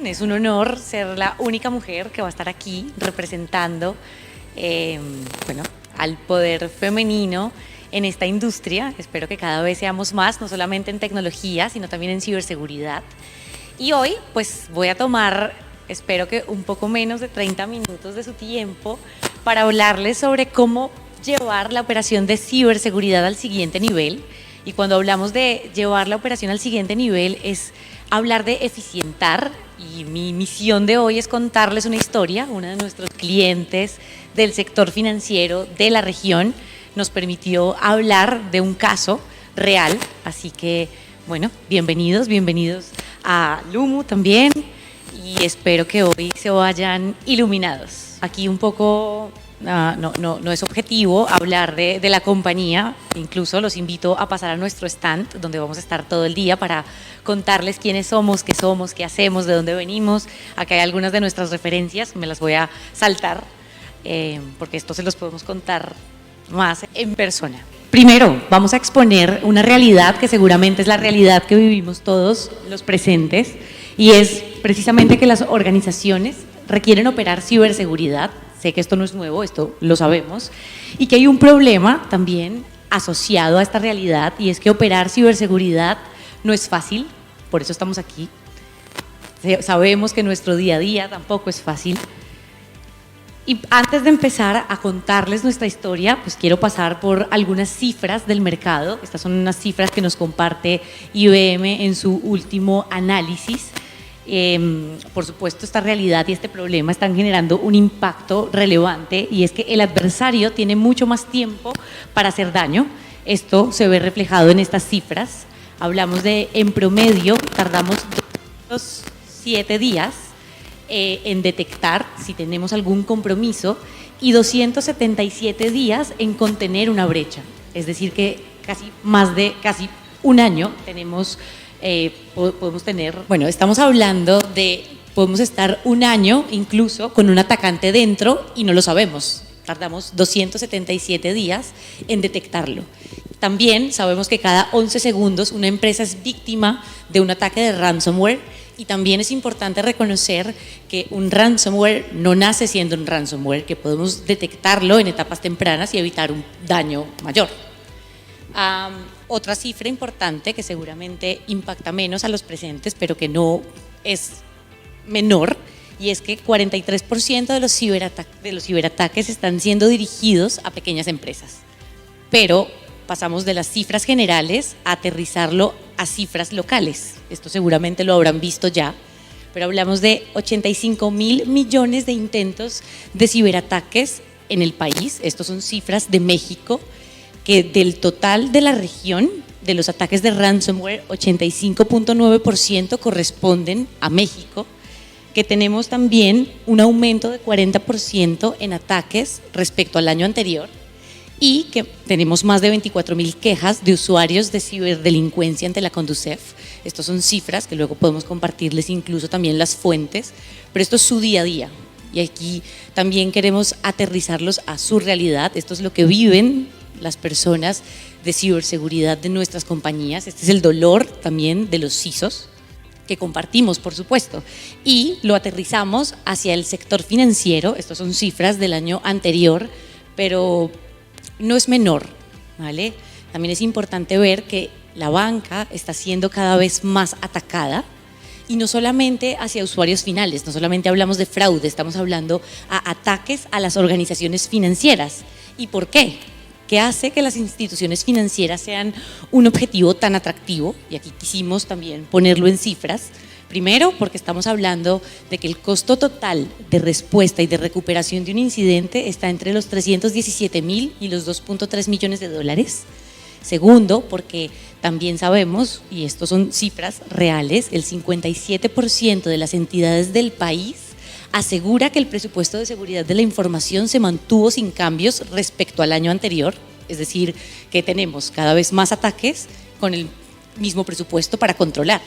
es un honor ser la única mujer que va a estar aquí representando bueno, al poder femenino en esta industria. Espero que cada vez seamos más, no solamente en tecnología, sino también en ciberseguridad. Y hoy pues voy a tomar, espero que un poco menos de 30 minutos de su tiempo para hablarles sobre cómo llevar la operación de ciberseguridad al siguiente nivel. Y cuando hablamos de llevar la operación al siguiente nivel es hablar de eficientar, y mi misión de hoy es contarles una historia. Uno de nuestros clientes del sector financiero de la región nos permitió hablar de un caso real, así que bueno, bienvenidos a Lumu también, y espero que hoy se vayan iluminados. Aquí un poco no es objetivo hablar de la compañía, incluso los invito a pasar a nuestro stand donde vamos a estar todo el día para contarles quiénes somos, qué hacemos, de dónde venimos. Acá hay algunas de nuestras referencias, me las voy a saltar porque esto se los podemos contar más en persona. Primero, vamos a exponer una realidad que seguramente es la realidad que vivimos todos los presentes, y es precisamente que las organizaciones requieren operar ciberseguridad. Sé que esto no es nuevo, esto lo sabemos, y que hay un problema también asociado a esta realidad, y es que operar ciberseguridad no es fácil, por eso estamos aquí. Sabemos que nuestro día a día tampoco es fácil. Y antes de empezar a contarles nuestra historia, pues quiero pasar por algunas cifras del mercado. Estas son unas cifras que nos comparte IBM en su último análisis. Por supuesto, esta realidad y este problema están generando un impacto relevante, y es que el adversario tiene mucho más tiempo para hacer daño. Esto se ve reflejado en estas cifras. Hablamos de, en promedio, tardamos 7 días en detectar si tenemos algún compromiso y 277 días en contener una brecha. Es decir, que casi un año podemos tener, bueno, estamos hablando de, podemos estar un año incluso con un atacante dentro y no lo sabemos. Tardamos 277 días en detectarlo. También sabemos que cada 11 segundos una empresa es víctima de un ataque de ransomware, y también es importante reconocer que un ransomware no nace siendo un ransomware, que podemos detectarlo en etapas tempranas y evitar un daño mayor. Otra cifra importante que seguramente impacta menos a los presentes, pero que no es menor, y es que 43% de los ciberataques están siendo dirigidos a pequeñas empresas. Pero pasamos de las cifras generales a aterrizarlo a cifras locales. Esto seguramente lo habrán visto ya, pero hablamos de 85.000 millones de intentos de ciberataques en el país. Estos son cifras de México, que del total de la región, de los ataques de ransomware, 85.9% corresponden a México, que tenemos también un aumento de 40% en ataques respecto al año anterior, y que tenemos más de 24.000 quejas de usuarios de ciberdelincuencia ante la Conducef. Estas son cifras que luego podemos compartirles, incluso también las fuentes, pero esto es su día a día, y aquí también queremos aterrizarlos a su realidad. Esto es lo que viven las personas de ciberseguridad de nuestras compañías. Este es el dolor también de los CISOs, que compartimos, por supuesto, y lo aterrizamos hacia el sector financiero. Estas son cifras del año anterior, pero no es menor, ¿vale? También es importante ver que la banca está siendo cada vez más atacada, y no solamente hacia usuarios finales, no solamente hablamos de fraude, estamos hablando a ataques a las organizaciones financieras. ¿Y por qué? ¿Qué hace que las instituciones financieras sean un objetivo tan atractivo? Y aquí quisimos también ponerlo en cifras. Primero, porque estamos hablando de que el costo total de respuesta y de recuperación de un incidente está entre los 317.000 y los 2.3 millones de dólares. Segundo, porque también sabemos, y estos son cifras reales, el 57% de las entidades del país asegura que el presupuesto de seguridad de la información se mantuvo sin cambios respecto al año anterior. Es decir, que tenemos cada vez más ataques con el mismo presupuesto para controlar.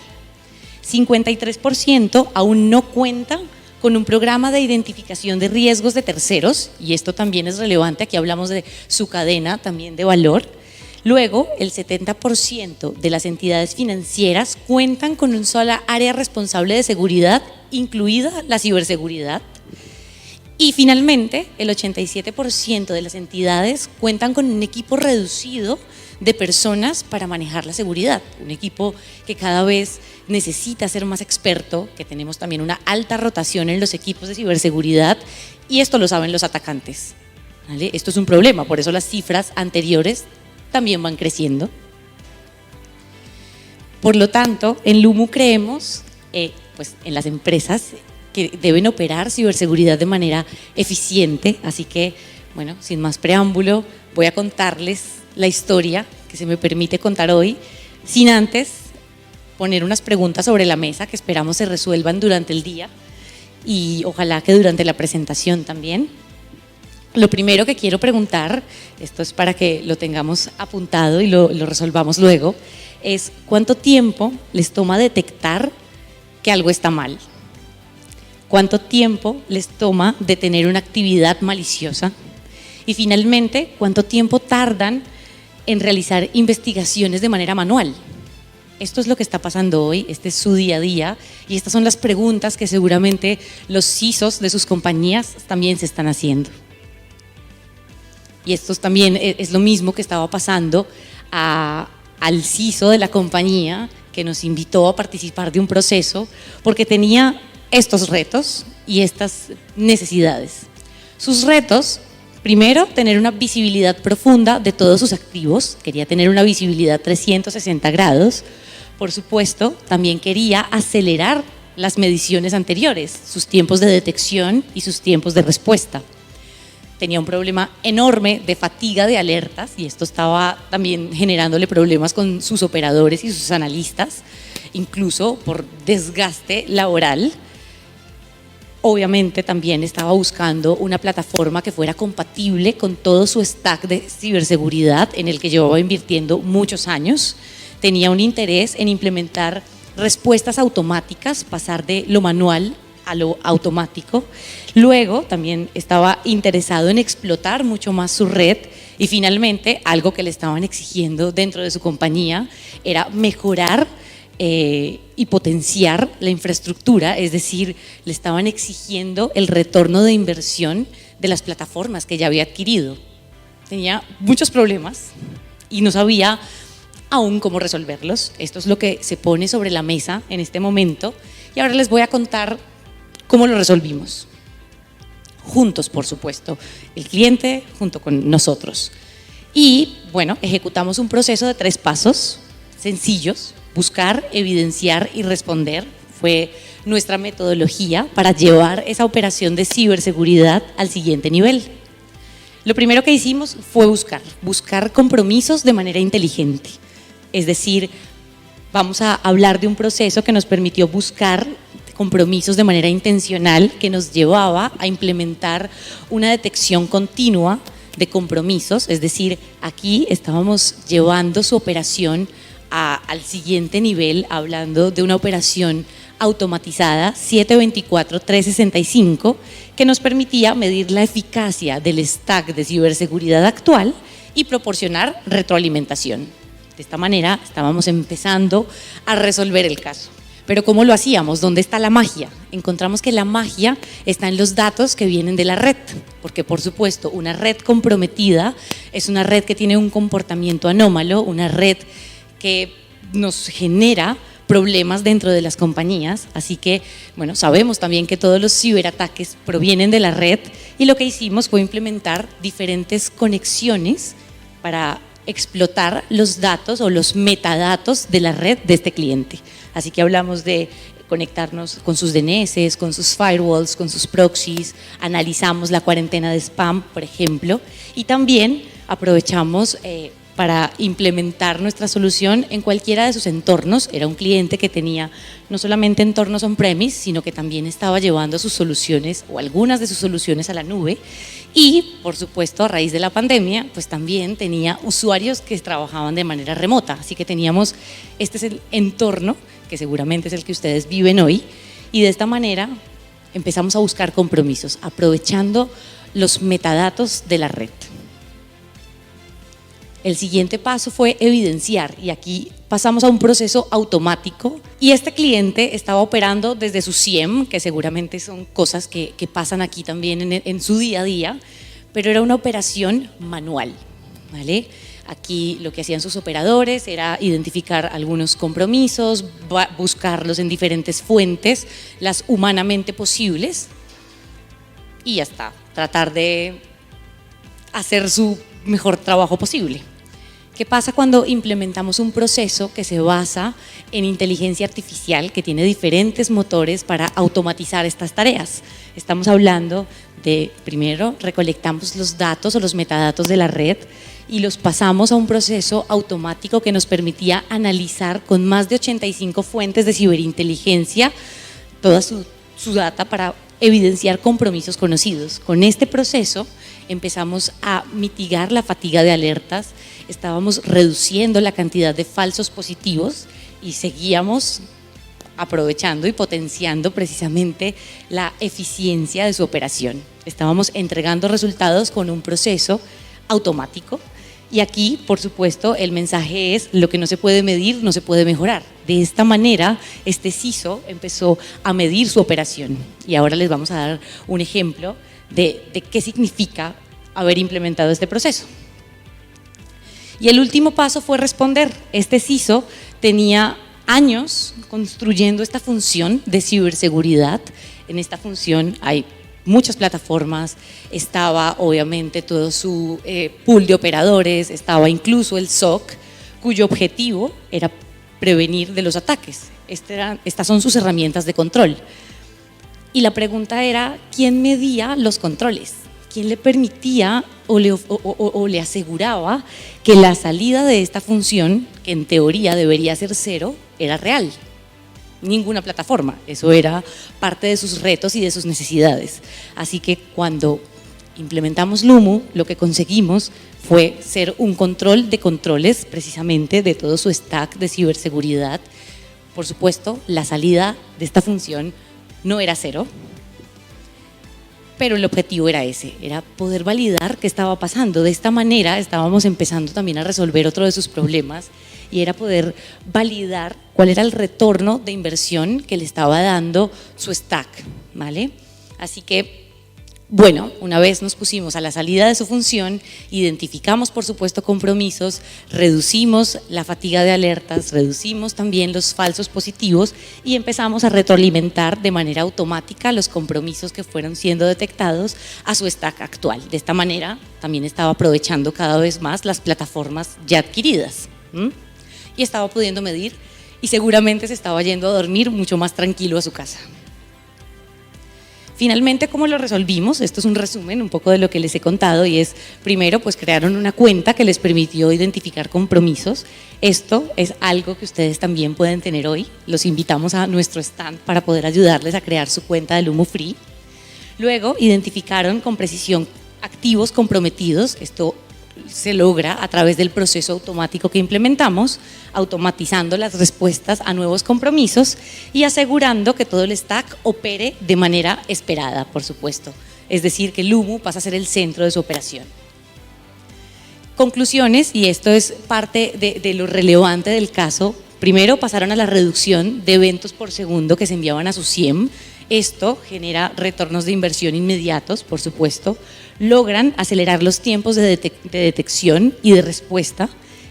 53% aún no cuenta con un programa de identificación de riesgos de terceros, y esto también es relevante. Aquí hablamos de su cadena también de valor. Luego, el 70% de las entidades financieras cuentan con una sola área responsable de seguridad, incluida la ciberseguridad. Y finalmente, el 87% de las entidades cuentan con un equipo reducido de personas para manejar la seguridad, un equipo que cada vez necesita ser más experto, que tenemos también una alta rotación en los equipos de ciberseguridad, y esto lo saben los atacantes, ¿vale? Esto es un problema, por eso las cifras anteriores también van creciendo. Por lo tanto, en Lumu creemos pues en las empresas que deben operar ciberseguridad de manera eficiente, así que, bueno, sin más preámbulo, voy a contarles la historia que se me permite contar hoy, sin antes poner unas preguntas sobre la mesa que esperamos se resuelvan durante el día y ojalá que durante la presentación también. Lo primero que quiero preguntar, esto es para que lo tengamos apuntado y lo resolvamos luego, es ¿cuánto tiempo les toma detectar que algo está mal? ¿Cuánto tiempo les toma detener una actividad maliciosa? Y finalmente, ¿cuánto tiempo tardan en realizar investigaciones de manera manual? Esto es lo que está pasando hoy, este es su día a día y estas son las preguntas que seguramente los CISOs de sus compañías también se están haciendo. Y esto también es lo mismo que estaba pasando al CISO de la compañía que nos invitó a participar de un proceso porque tenía estos retos y estas necesidades. Sus retos, primero, tener una visibilidad profunda de todos sus activos, quería tener una visibilidad 360 grados, por supuesto, también quería acelerar las mediciones anteriores, sus tiempos de detección y sus tiempos de respuesta. Tenía un problema enorme de fatiga de alertas y esto estaba también generándole problemas con sus operadores y sus analistas, incluso por desgaste laboral. Obviamente también estaba buscando una plataforma que fuera compatible con todo su stack de ciberseguridad en el que llevaba invirtiendo muchos años. Tenía un interés en implementar respuestas automáticas, pasar de lo manual a lo automático. Luego también estaba interesado en explotar mucho más su red y finalmente algo que le estaban exigiendo dentro de su compañía era mejorar y potenciar la infraestructura, es decir, le estaban exigiendo el retorno de inversión de las plataformas que ya había adquirido. Tenía muchos problemas y no sabía aún cómo resolverlos. Esto es lo que se pone sobre la mesa en este momento y ahora les voy a contar cómo lo resolvimos. Juntos, por supuesto, el cliente junto con nosotros. Y bueno, ejecutamos un proceso de 3 pasos sencillos: buscar, evidenciar y responder. Fue nuestra metodología para llevar esa operación de ciberseguridad al siguiente nivel. Lo primero que hicimos fue buscar compromisos de manera inteligente. Es decir, vamos a hablar de un proceso que nos permitió buscar compromisos de manera intencional, que nos llevaba a implementar una detección continua de compromisos. Es decir, aquí estábamos llevando su operación al siguiente nivel, hablando de una operación automatizada 724-365 que nos permitía medir la eficacia del stack de ciberseguridad actual y proporcionar retroalimentación. De esta manera estábamos empezando a resolver el caso. Pero ¿cómo lo hacíamos? ¿Dónde está la magia? Encontramos que la magia está en los datos que vienen de la red, porque por supuesto una red comprometida es una red que tiene un comportamiento anómalo, una red que nos genera problemas dentro de las compañías, así que bueno, sabemos también que todos los ciberataques provienen de la red y lo que hicimos fue implementar diferentes conexiones para explotar los datos o los metadatos de la red de este cliente. Así que hablamos de conectarnos con sus DNS, con sus firewalls, con sus proxies, analizamos la cuarentena de spam, por ejemplo, y también aprovechamos para implementar nuestra solución en cualquiera de sus entornos. Era un cliente que tenía no solamente entornos on-premise, sino que también estaba llevando sus soluciones o algunas de sus soluciones a la nube y, por supuesto, a raíz de la pandemia, pues también tenía usuarios que trabajaban de manera remota, así que teníamos, este es el entorno que seguramente es el que ustedes viven hoy y de esta manera empezamos a buscar compromisos, aprovechando los metadatos de la red. El siguiente paso fue evidenciar, y aquí pasamos a un proceso automático, y este cliente estaba operando desde su SIEM, que seguramente son cosas que pasan aquí también en su día a día, pero era una operación manual, ¿vale? Aquí lo que hacían sus operadores era identificar algunos compromisos, buscarlos en diferentes fuentes, las humanamente posibles, y ya está, tratar de hacer su mejor trabajo posible. ¿Qué pasa cuando implementamos un proceso que se basa en inteligencia artificial, que tiene diferentes motores para automatizar estas tareas? Estamos hablando de, primero, recolectamos los datos o los metadatos de la red y los pasamos a un proceso automático que nos permitía analizar con más de 85 fuentes de ciberinteligencia toda su data para evidenciar compromisos conocidos. Con este proceso empezamos a mitigar la fatiga de alertas, estábamos reduciendo la cantidad de falsos positivos y seguíamos aprovechando y potenciando precisamente la eficiencia de su operación. Estábamos entregando resultados con un proceso automático. Y aquí, por supuesto, el mensaje es: lo que no se puede medir, no se puede mejorar. De esta manera, este CISO empezó a medir su operación. Y ahora les vamos a dar un ejemplo de qué significa haber implementado este proceso. Y el último paso fue responder. Este CISO tenía años construyendo esta función de ciberseguridad. En esta función hay muchas plataformas, estaba obviamente todo su pool de operadores, estaba incluso el SOC, cuyo objetivo era prevenir de los ataques. Estas son sus herramientas de control. Y la pregunta era: ¿quién medía los controles? ¿Quién le permitía o le aseguraba que la salida de esta función, que en teoría debería ser 0, era real? Ninguna plataforma, eso era parte de sus retos y de sus necesidades. Así que cuando implementamos Lumu, lo que conseguimos fue ser un control de controles precisamente de todo su stack de ciberseguridad. Por supuesto, la salida de esta función no era 0, pero el objetivo era ese, era poder validar qué estaba pasando. De esta manera estábamos empezando también a resolver otro de sus problemas, y era poder validar cuál era el retorno de inversión que le estaba dando su stack, ¿vale? Así que, bueno, una vez nos pusimos a la salida de su función, identificamos por supuesto compromisos, reducimos la fatiga de alertas, reducimos también los falsos positivos y empezamos a retroalimentar de manera automática los compromisos que fueron siendo detectados a su stack actual. De esta manera también estaba aprovechando cada vez más las plataformas ya adquiridas. Y estaba pudiendo medir, y seguramente se estaba yendo a dormir mucho más tranquilo a su casa. Finalmente, ¿cómo lo resolvimos? Esto es un resumen un poco de lo que les he contado, y es: primero, pues crearon una cuenta que les permitió identificar compromisos. Esto es algo que ustedes también pueden tener hoy. Los invitamos a nuestro stand para poder ayudarles a crear su cuenta de Lumu Free. Luego, identificaron con precisión activos comprometidos. Esto se logra a través del proceso automático que implementamos, automatizando las respuestas a nuevos compromisos y asegurando que todo el stack opere de manera esperada, por supuesto. Es decir, que Lumu pasa a ser el centro de su operación. Conclusiones, y esto es parte de lo relevante del caso. Primero, pasaron a la reducción de eventos por segundo que se enviaban a su SIEM. Esto genera retornos de inversión inmediatos, por supuesto. Logran acelerar los tiempos de detección y de respuesta,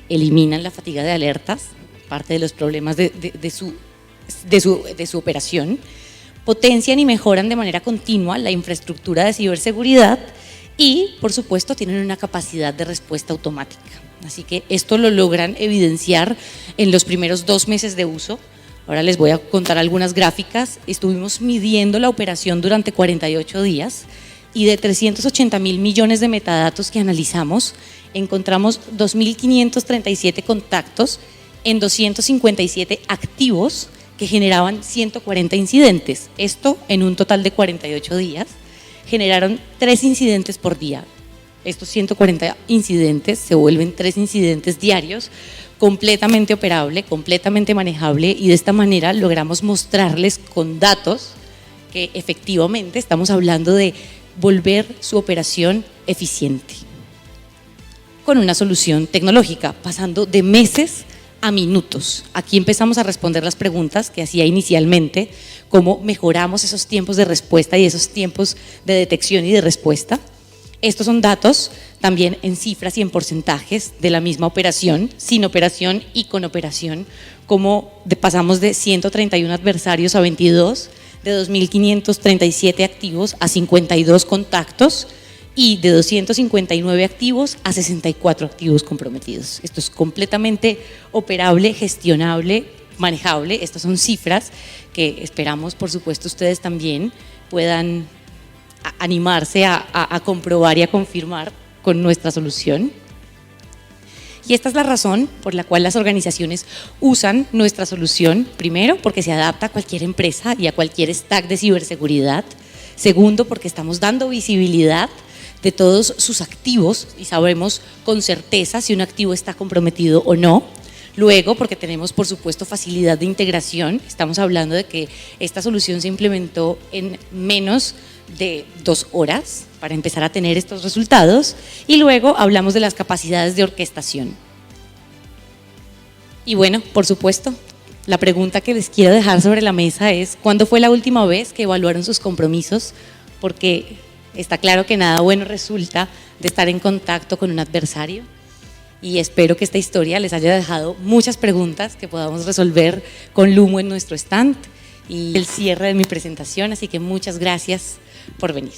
eliminan la fatiga de alertas, parte de los problemas de su operación, potencian y mejoran de manera continua la infraestructura de ciberseguridad y, por supuesto, tienen una capacidad de respuesta automática. Así que esto lo logran evidenciar en los primeros 2 meses de uso. Ahora les voy a contar algunas gráficas. Estuvimos midiendo la operación durante 48 días y de 380.000 millones de metadatos que analizamos, encontramos 2.537 contactos en 257 activos que generaban 140 incidentes. Esto en un total de 48 días. Generaron 3 incidentes por día. Estos 140 incidentes se vuelven 3 incidentes diarios, completamente operable, completamente manejable, y de esta manera logramos mostrarles con datos que efectivamente estamos hablando de volver su operación eficiente. con una solución tecnológica, pasando de meses a minutos. Aquí empezamos a responder las preguntas que hacía inicialmente, cómo mejoramos esos tiempos de respuesta y esos tiempos de detección y de respuesta. Estos son datos también en cifras y en porcentajes de la misma operación, sin operación y con operación, como pasamos de 131 adversarios a 22, de 2.537 activos a 52 contactos y de 259 activos a 64 activos comprometidos. Esto es completamente operable, gestionable, manejable. Estas son cifras que esperamos, por supuesto, ustedes también puedan animarse a comprobar y a confirmar con nuestra solución. Y esta es la razón por la cual las organizaciones usan nuestra solución. Primero, porque se adapta a cualquier empresa y a cualquier stack de ciberseguridad. Segundo, porque estamos dando visibilidad de todos sus activos y sabemos con certeza si un activo está comprometido o no. Luego, porque tenemos, por supuesto, facilidad de integración. Estamos hablando de que esta solución se implementó en menos de 2 horas para empezar a tener estos resultados. Y luego hablamos de las capacidades de orquestación. Y bueno, por supuesto, la pregunta que les quiero dejar sobre la mesa es: ¿cuándo fue la última vez que evaluaron sus compromisos? Porque está claro que nada bueno resulta de estar en contacto con un adversario. Y espero que esta historia les haya dejado muchas preguntas que podamos resolver con Lumo en nuestro stand y el cierre de mi presentación. Así que muchas gracias por venir.